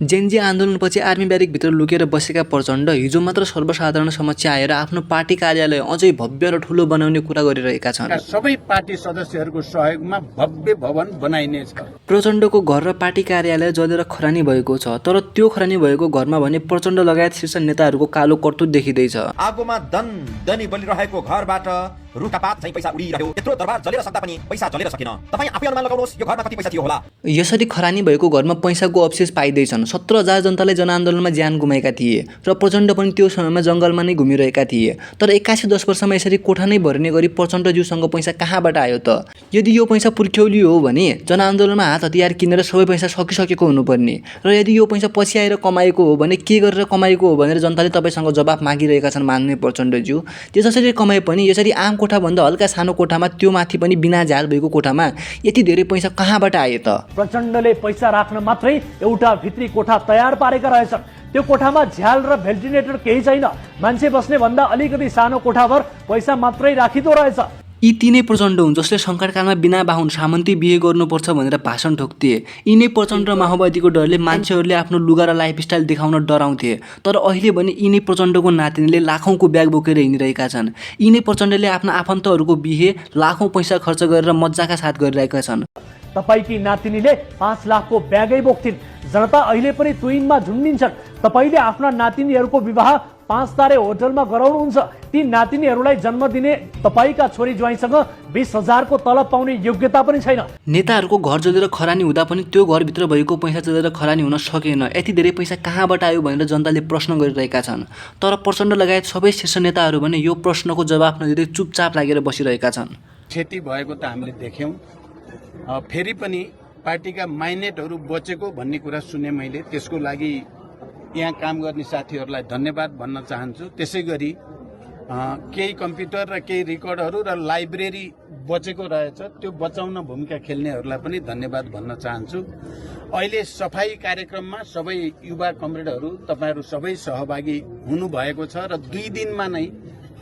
Gen Z आन्दोलनपछि army ब्यारेकभित्र लुकेर बसेका प्रचण्ड हिजो मात्र सर्वसाधारण समक्ष आएर आफ्नो पार्टी कार्यालय अझै भव्य र ठूलो बनाउने कुरा गरिरहेका छन्। सबै पार्टी सदस्यहरूको सहयोगमा भव्य भवन बनाइनेछ। प्रचण्डको घर र पार्टी कार्यालय जलेर खरानी भएको छ, तर त्यो खरानी भएको घरमा भने प्रचण्ड लगायत शीर्ष नेताहरूको कालो करतुत देखिँदैछ। आगोमा दनी बलिरहेको घरबाट रुखपात चाहिँ पैसा उडिरह्यो। यत्रो दरबार जलेर सक्दा पनि पैसा जलेर सकेन। तपाईँ आफै अनुमान लगाउनुहोस् यो घरमा कति पैसा थियो होला। यसरी खरानी भएको घरमा पैसाको अवशेष पाइँदैछन्। 17,000 जनताले जनआन्दोलनमा ज्यान गुमाएका थिए र प्रचण्ड पनि त्यो समयमा जङ्गलमा नै घुमिरहेका थिए। तर 81 वर्षमा यसरी कोठा नै भर्ने गरी प्रचण्डज्यूसँग पैसा कहाँबाट आयो त? यदि यो पैसा पुर्ख्यौली हो भने जनआन्दोलनमा हात हतियार किनेर सबै पैसा सकिसकेको हुनुपर्ने, र यदि यो पैसा पछि आएर कमाएको हो भने के गरेर कमाएको हो भनेर जनताले तपाईँसँग जवाफ मागिरहेका छन् मान्य प्रचण्डज्यू। त्यसरी कमाए पनि यसरी आम कोठाभन्दा हल्का सानो कोठामा, त्यो माथि पनि बिना झ्याल भएको कोठामा यति धेरै पैसा कहाँबाट आयो त? प्रचण्डले पैसा राख्न मात्रै एउटा भित्री कोठा तयार पारेका रहेछन्। त्यो कोठामा झ्याल र भेन्टिलेटर केही छैन। मान्छे बस्ने भन्दा अलिकति सानो कोठाभर पैसा मात्रै राखिदो रहेछ। यी तीनै प्रचण्ड हुन् जसले सङ्कटकालमा बिना बाहुन सामन्ती बिहे गर्नुपर्छ भनेर भाषण ठोक्थे। यिनै प्रचण्ड र माओवादीको डरले मान्छेहरूले आफ्नो लुगा र लाइफस्टाइल देखाउन डराउँथे। तर अहिले भने यिनै प्रचण्डको नातिनीले लाखौँको ब्याग बोकेर हिँडिरहेका छन्। यिनै प्रचण्डले आफ्ना आफन्तहरूको बिहे लाखौँ पैसा खर्च गरेर मजाका साथ गरिरहेका छन्। तपाईकी नातिनीले 5 लाखको ब्यागै बोक्थिन्। जनता अहिले पनि तुइनमा झुन्डिन्छन्। तपाईले आफ्ना नातिनीहरूको विवाह 5 तारे होटलमा गराउनुहुन्छ। ती नातिनीहरूलाई जन्म दिने तपाईका छोरी ज्वाइँसँग 20,000 को तलब पाउने योग्यता पनि छैन। नेताहरूको घर जलेर खरानी हुँदा पनि त्यो घरभित्र भएको पैसा जलेर खरानी हुन सकेन। यति धेरै पैसा कहाँबाट आयो भनेर जनताले प्रश्न गरिरहेका छन्। तर प्रचण्ड लगायत सबै शीर्ष नेताहरू भने यो प्रश्नको जवाफ नदिँदै चुपचाप लागेर बसिरहेका छन्। क्षति भएको त हामीले देख्यौँ। फेरि पनि पार्टीका माइनेटहरू बचेको भन्ने कुरा सुने मैले। त्यसको लागि यहाँ काम गर्ने साथीहरूलाई धन्यवाद भन्न चाहन्छु। त्यसै गरी केही कम्प्युटर र केही रेकर्डहरू र लाइब्रेरी बचेको रहेछ, त्यो बचाउन भूमिका खेल्नेहरूलाई पनि धन्यवाद भन्न चाहन्छु। अहिले सफाई कार्यक्रममा सबै युवा कमरेडहरू तपाईँहरू सबै सहभागी हुनुभएको छ र 2 दिनमा नै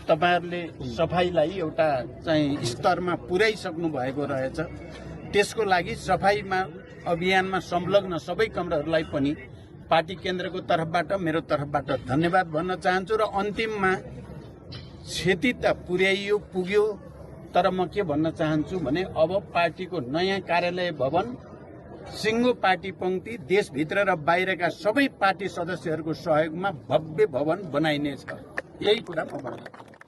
तपाईँहरूले सफाईलाई एउटा चाहिँ स्तरमा पुर्याइसक्नु भएको रहेछ। त्यसको लागि सफाईमा अभियानमा संलग्न सबै कमरेडहरूलाई पनि पार्टी केन्द्रको तर्फबाट मेरो तर्फबाट धन्यवाद भन्न चाहन्छु। र अन्तिममा क्षति त पुर्याइयो पुग्यो, तर म के भन्न चाहन्छु भने अब पार्टीको नयाँ कार्यालय भवन, सिङ्गो पार्टी पङ्क्ति, देशभित्र र बाहिरका सबै पार्टी सदस्यहरूको सहयोगमा भव्य भवन बनाइनेछ। यही कुरा म भन्छु।